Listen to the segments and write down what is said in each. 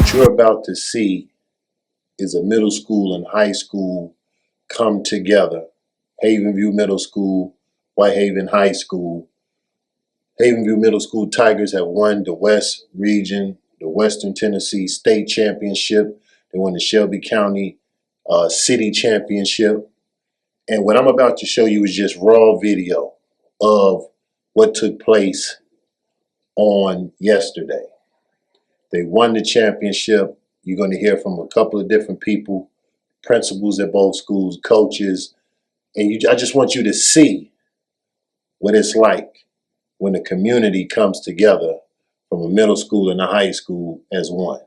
What you're about to see is a middle school and high school come together. Havenview Middle School, Whitehaven High School. Havenview Middle School Tigers have won the West Region, the Western Tennessee State Championship. They won the Shelby County City Championship. And what I'm about to show you is just raw video of what took place on yesterday. They won the championship. You're going to hear from a couple of different people, principals at both schools, coaches, and I just want you to see what it's like when the community comes together from a middle school and a high school as one.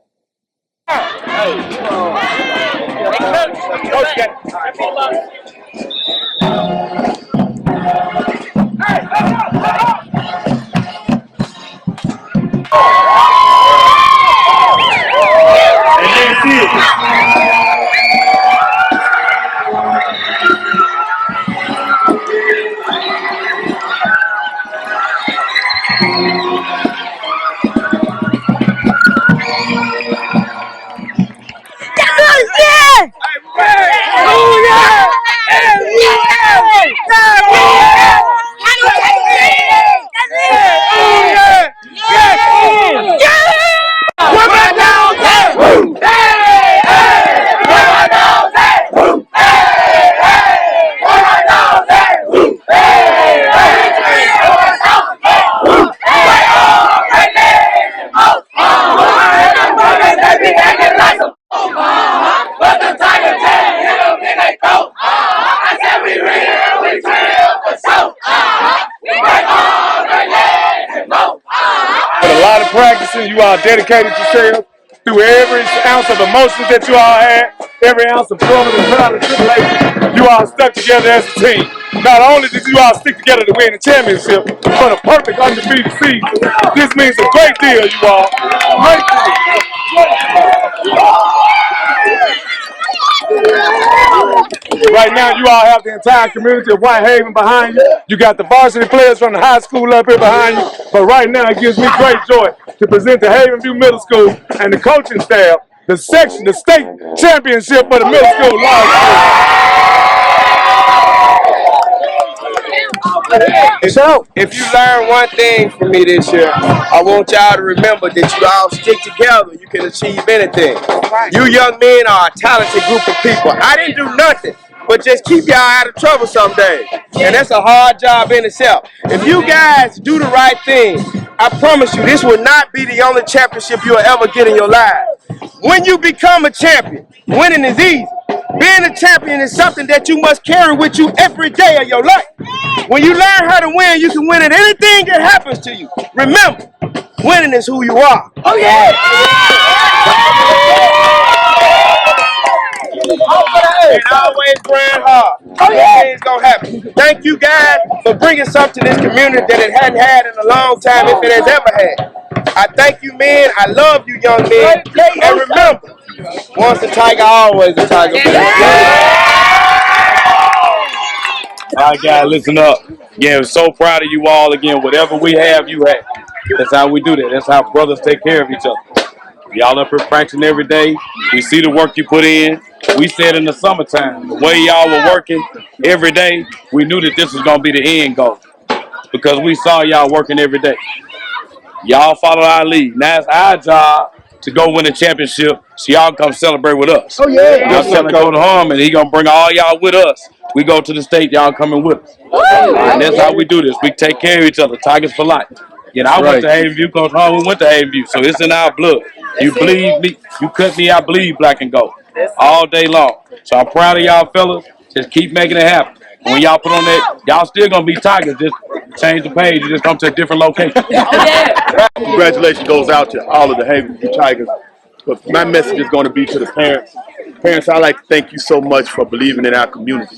Practicing, you all dedicated yourself through every ounce of emotions that you all had, every ounce of trouble and trial and tribulation. You all stuck together as a team. Not only did you all stick together to win the championship, but a perfect undefeated season. This means a great deal, you all. Great deal. Right now, you all have the entire community of Whitehaven behind you. You got the varsity players from the high school up here behind you. But right now, it gives me great joy to present the Havenview Middle School and the coaching staff the state championship for the middle school large school. So, if you learn one thing from me this year, I want y'all to remember that you all stick together, you can achieve anything. You young men are a talented group of people. I didn't do nothing but just keep y'all out of trouble some days. And that's a hard job in itself. If you guys do the right thing, I promise you this will not be the only championship you'll ever get in your life. When you become a champion, winning is easy. Being a champion is something that you must carry with you every day of your life. When you learn how to win, you can win at anything that happens to you. Remember, winning is who you are. Oh yeah! And always grind hard. Oh yeah! Things gonna happen. Thank you guys for bringing something to this community that it hadn't had in a long time, if it has ever had. I thank you, men. I love you, young men. And remember, once a tiger, always a tiger. All right, guys, listen up. Again, I'm so proud of you all. Again, whatever we have, you have. That's how we do that. That's how brothers take care of each other. Y'all up here practicing every day. We see the work you put in. We said in the summertime, the way y'all were working every day, we knew that this was going to be the end goal because we saw y'all working every day. Y'all follow our lead. Now it's our job to go win a championship so y'all come celebrate with us. Oh, yeah. Y'all telling Coach Harmon, he going to bring all y'all with us. We go to the state, y'all coming with us. And that's how we do this. We take care of each other. Tigers for life. I went to Havenview. Coach Harmon went to Havenview. So it's in our blood. You bleed me. You cut me, I bleed black and gold. All day long. So I'm proud of y'all fellas. Just keep making it happen. When y'all put on that, y'all still going to be Tigers. Just change the page and just come to a different location. Congratulations goes out to all of the Havenview Tigers. But my message is going to be to the parents. Parents, I'd like to thank you so much for believing in our community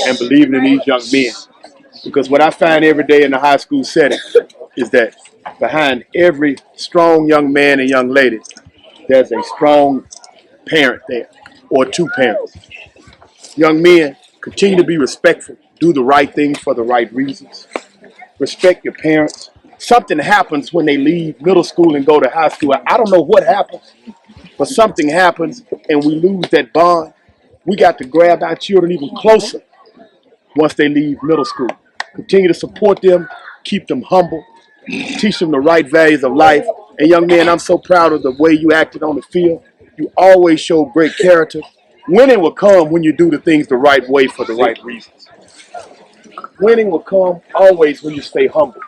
and believing in these young men. Because what I find every day in the high school setting is that behind every strong young man and young lady, there's a strong parent there, or two parents. Young men, continue to be respectful. Do the right thing for the right reasons. Respect your parents. something happens when they leave middle school and go to high school. I don't know what happens, but something happens and we lose that bond. We got to grab our children even closer once they leave middle school. Continue to support them, keep them humble, teach them the right values of life. And young man, I'm so proud of the way you acted on the field. You always show great character. Winning will come when you do the things the right way for the right reasons. Winning will come always when you stay humble.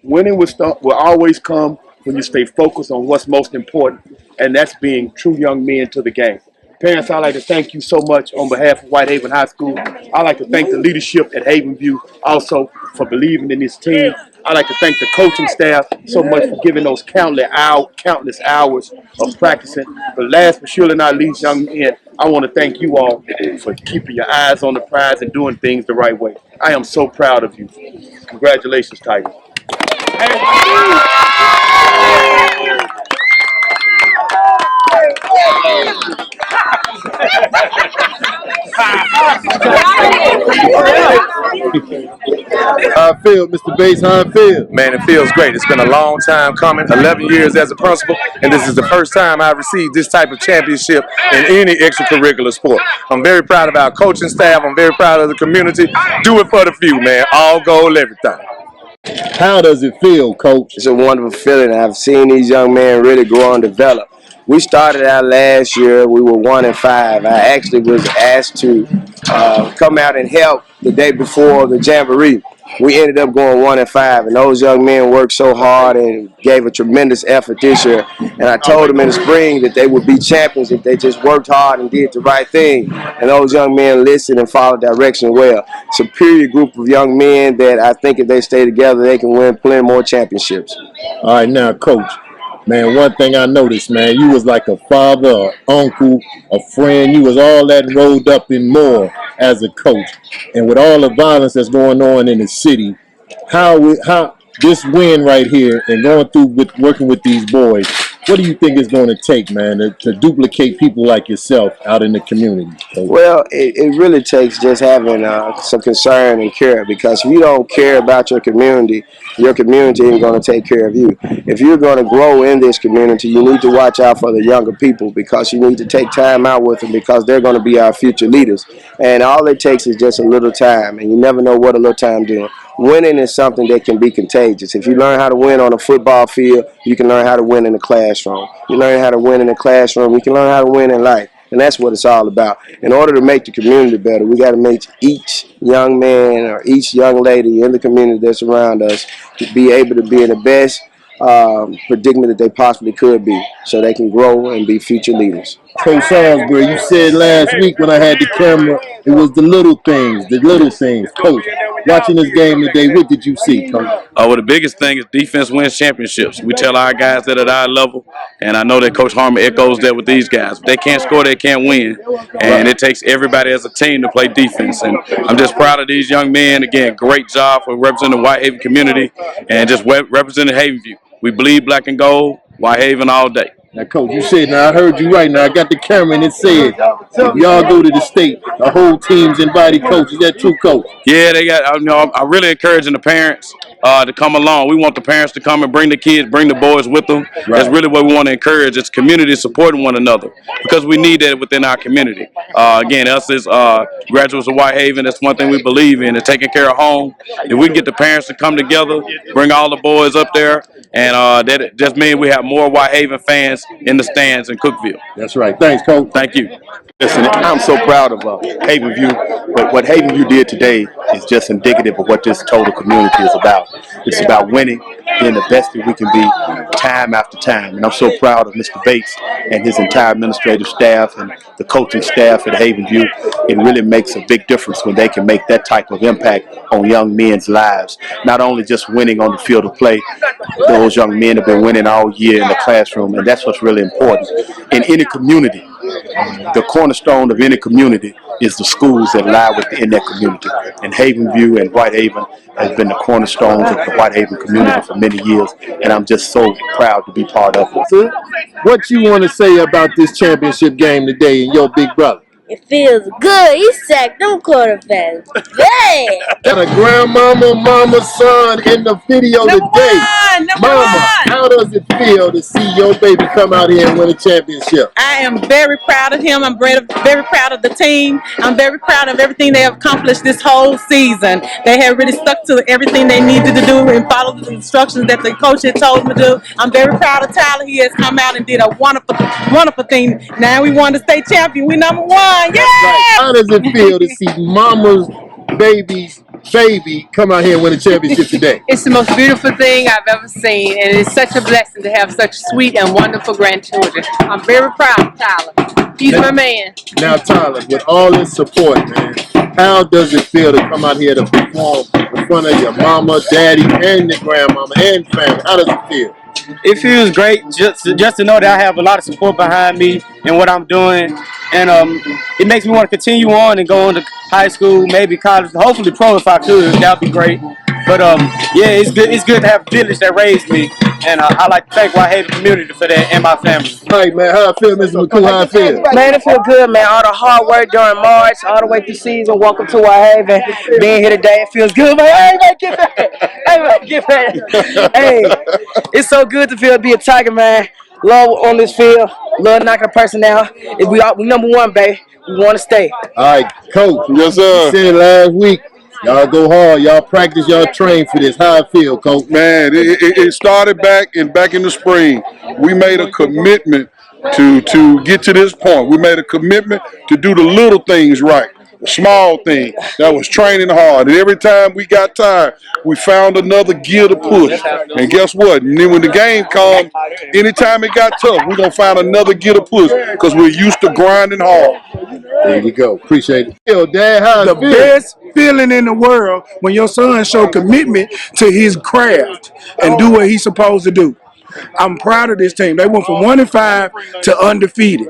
Winning will always come when you stay focused on what's most important, and that's being true young men to the game. Parents, I'd like to thank you so much on behalf of Whitehaven High School. I'd like to thank the leadership at Havenview also for believing in this team. I'd like to thank the coaching staff so much for giving those countless hours of practicing. But last but surely not least, young men, I want to thank you all for keeping your eyes on the prize and doing things the right way. I am so proud of you. Congratulations, Tigers. How I feel, Mr. Bates? How I feel? Man, it feels great. It's been a long time coming, 11 years as a principal, and this is the first time I've received this type of championship in any extracurricular sport. I'm very proud of our coaching staff. I'm very proud of the community. Do it for the few, man. All goal, everything. How does it feel, Coach? It's a wonderful feeling. I've seen these young men really grow and develop. We started out last year. We were 1-5. I actually was asked to come out and help the day before the Jamboree. We ended up going 1-5, and those young men worked so hard and gave a tremendous effort this year. And I told them in the spring that they would be champions if they just worked hard and did the right thing. And those young men listened and followed direction well. Superior group of young men that I think if they stay together, they can win plenty more championships. All right, now, Coach. Man, one thing I noticed, man, you was like a father, an uncle, a friend. You was all that rolled up and more as a coach. And with all the violence that's going on in the city, how this win right here and going through with working with these boys, what do you think it's going to take, man, to duplicate people like yourself out in the community, Coach? Well, it really takes just having some concern and care, because if you don't care about your community ain't going to take care of you. If you're going to grow in this community, you need to watch out for the younger people, because you need to take time out with them, because they're going to be our future leaders. And all it takes is just a little time, and you never know what a little time doing. Winning is something that can be contagious. If you learn how to win on a football field, you can learn how to win in the classroom. You learn how to win in the classroom, you can learn how to win in life. And that's what it's all about. In order to make the community better, we got to make each young man or each young lady in the community that's around us to be able to be in the best predicament that they possibly could be, so they can grow and be future leaders. Coach Salisbury, you said last week when I had the camera, it was the little things. Coach, watching this game today, what did you see, Coach? Well, the biggest thing is defense wins championships. We tell our guys that at our level, and I know that Coach Harmon echoes that with these guys. If they can't score, they can't win. And it takes everybody as a team to play defense. And I'm just proud of these young men. Again, great job for representing the Whitehaven community and just representing Havenview. We bleed black and gold, Whitehaven all day. Now, Coach, you said, now I heard you right. Now I got the camera and it said, if y'all go to the state, the whole team's invited. Coach, is that true, Coach? Yeah, they got. I'm really encouraging the parents to come along. We want the parents to come and bring the kids, bring the boys with them. Right. That's really what we want to encourage. It's community supporting one another, because we need that within our community. Again, us as graduates of Whitehaven, that's one thing we believe in, is taking care of home. If we can get the parents to come together, bring all the boys up there, and that just means we have more Whitehaven fans in the stands in Cookeville. That's right. Thanks, Coach. Thank you. Listen, I'm so proud of Havenview, but what Havenview did today is just indicative of what this total community is about. It's about winning, being the best that we can be time after time. And I'm so proud of Mr. Bates and his entire administrative staff and the coaching staff at Havenview. It really makes a big difference when they can make that type of impact on young men's lives. Not only just winning on the field of play, those young men have been winning all year in the classroom, and that's what's really important. In any community, the cornerstone of any community is the schools that lie within that community. And Havenview and Whitehaven has been the cornerstones of the Whitehaven community for many years, and I'm just so proud to be part of it. What you want to say about this championship game today and your big brother? It feels good. He sacked them quarterbacks. Bad. Got a grandmama, mama, son in the video today. Mama, how does it feel to see your baby come out here and win a championship? I am very proud of him. I'm very proud of the team. I'm very proud of everything they have accomplished this whole season. They have really stuck to everything they needed to do and followed the instructions that the coach had told them to do. I'm very proud of Tyler. He has come out and did a wonderful thing. Now we won the state champion. We number one. Yeah! Right. How does it feel to see mama's baby come out here and win a championship today? It's the most beautiful thing I've ever seen, and it's such a blessing to have such sweet and wonderful grandchildren. I'm very proud of Tyler. He's my man. Now, Tyler, with all this support, man, how does it feel to come out here to perform in front of your mama, daddy, and your grandmama and family? How does it feel? It feels great just to know that I have a lot of support behind me and what I'm doing, and it makes me want to continue on and go on to high school, maybe college, hopefully pro if I could. That'd be great. But yeah, it's good. It's good to have a village that raised me, and I like to thank Whitehaven community for that and my family. All right, man. How I feel, Mr. McCool? How I feel? Man, it feel good, man. All the hard work during March, all the way through season. Welcome to Whitehaven. Being here today, it feels good, man. Hey, man, get back. Hey, man, get back. Hey, it's so good to be a Tiger, man. Love on this field. Love knocking a person down. We number one, baby. We want to stay. All right, Coach. Yes, sir. You said it last week. Y'all go hard. Y'all practice. Y'all train for this. How I feel, Coach? Man, it started back in the spring. We made a commitment to get to this point. We made a commitment to do the little things right. The small thing that was training hard, and every time we got tired, we found another gear to push. And guess what? And then when the game comes, anytime it got tough, we're gonna find another gear to push because we're used to grinding hard. There you go. Appreciate it. Yo, Dad, how the best feeling in the world when your son show commitment to his craft and do what he's supposed to do. I'm proud of this team. They went from 1-5 to undefeated.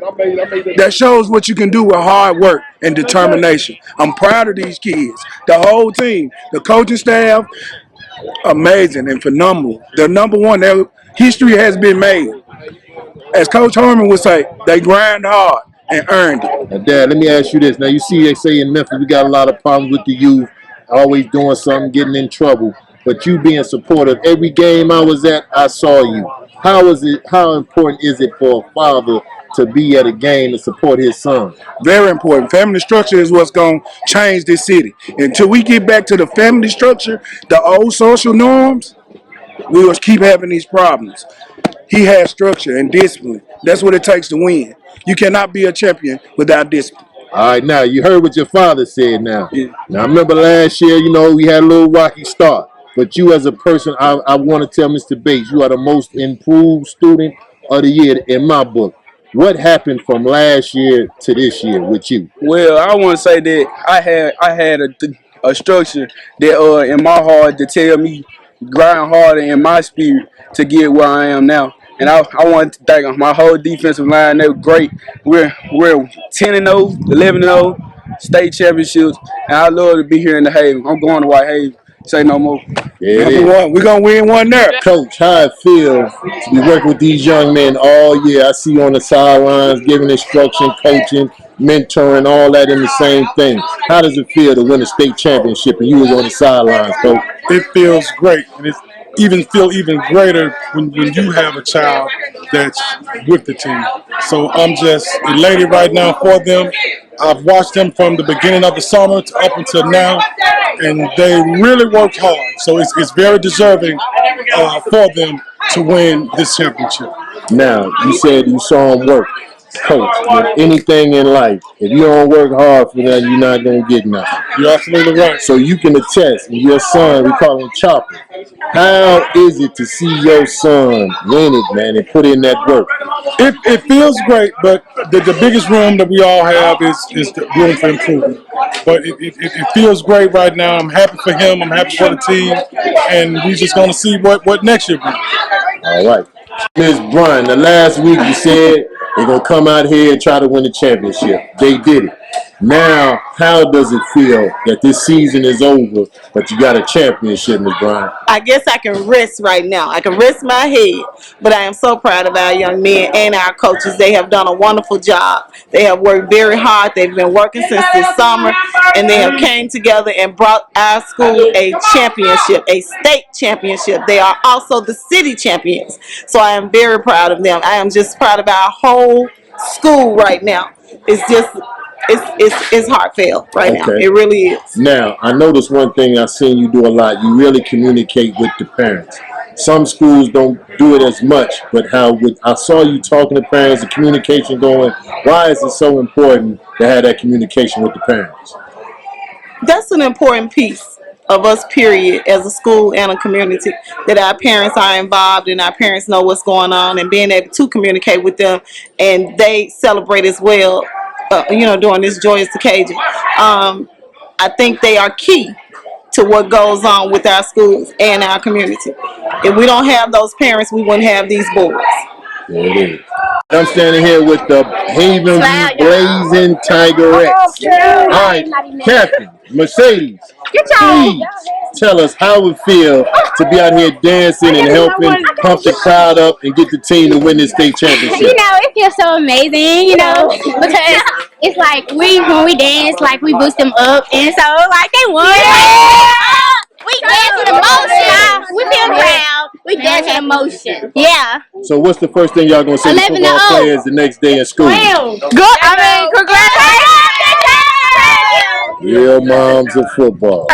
That shows what you can do with hard work and determination. I'm proud of these kids. The whole team, the coaching staff, amazing and phenomenal. They're number one. Their history has been made. As Coach Harmon would say, they grind hard and earned it. Now, Dad, let me ask you this. Now, you see they say in Memphis we got a lot of problems with the youth, always doing something, getting in trouble. But you being supportive, every game I was at, I saw you. How important is it for a father to be at a game and support his son? Very important. Family structure is what's going to change this city. Until we get back to the family structure, the old social norms, we will keep having these problems. He has structure and discipline. That's what it takes to win. You cannot be a champion without discipline. All right, now, you heard what your father said now. Yeah. Now, I remember last year, we had a little rocky start. But you as a person, I want to tell Mr. Bates, you are the most improved student of the year in my book. What happened from last year to this year with you? Well, I want to say that I had a structure that in my heart to tell me grind harder in my spirit to get where I am now. And I want to thank my whole defensive line. They were great. We're 10-0, 11-0, state championships, and I love to be here in the Haven. I'm going to Whitehaven. Say no more. Yeah, we're going to win one there. Coach, how it feels to be working with these young men all year. I see you on the sidelines, giving instruction, coaching, mentoring, all that in the same thing. How does it feel to win a state championship and you was on the sidelines, Coach? It feels great, and it feels even greater when you have a child that's with the team. So I'm just elated right now for them. I've watched them from the beginning of the summer up until now, and they really worked hard. So it's very deserving for them to win this championship. Now, you said you saw them work. Coach, with anything in life, if you don't work hard for that, you're not going to get nothing. You're absolutely right. So you can attest, and your son, we call him Chopper. How is it to see your son win it, man, and put in that work? It feels great, but the biggest room that we all have is the room for improvement. But it feels great right now. I'm happy for him. I'm happy for the team. And we're just going to see what next year brings. All right. Ms. Bryan, the last week you said they're going to come out here and try to win the championship. They did it. Now, how does it feel that this season is over, but you got a championship, Ms. Bryant? I guess I can rest right now. I can rest my head. But I am so proud of our young men and our coaches. They have done a wonderful job. They have worked very hard. They've been working since this summer, and they have came together and brought our school a championship, a state championship. They are also the city champions. So I am very proud of them. I am just proud of our whole school right now. It's just it's heartfelt right now. It really is. Now, I noticed one thing I've seen you do a lot. You really communicate with the parents. Some schools don't do it as much, but I saw you talking to parents, the communication going. Why is it so important to have that communication with the parents? That's an important piece of us, period, as a school and a community, that our parents are involved and our parents know what's going on and being able to communicate with them, and they celebrate as well, during this joyous occasion. I think they are key to what goes on with our schools and our community. If we don't have those parents, we wouldn't have these boys. There it is. I'm standing here with the Havenview Blazing Tigerettes. All right, Captain Mercedes, please tell us how it feels to be out here dancing and helping pump the crowd up and get the team to win this state championship. It feels so amazing, because it's like when we dance, like we boost them up, and so like they won. We dance with emotion. We feel proud. We dance with emotion. Yeah. So what's the first thing y'all gonna say to football players the next day in school? Good. Congratulations. Real moms of football.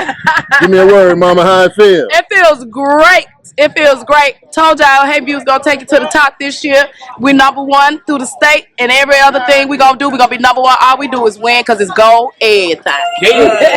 Give me a word, Mama, how it feels. It feels great. It feels great. Told y'all Havenview's gonna take it to the top this year. We're #1 through the state, and every other thing we're gonna do, we're gonna be #1. All we do is win, because it's gold everything.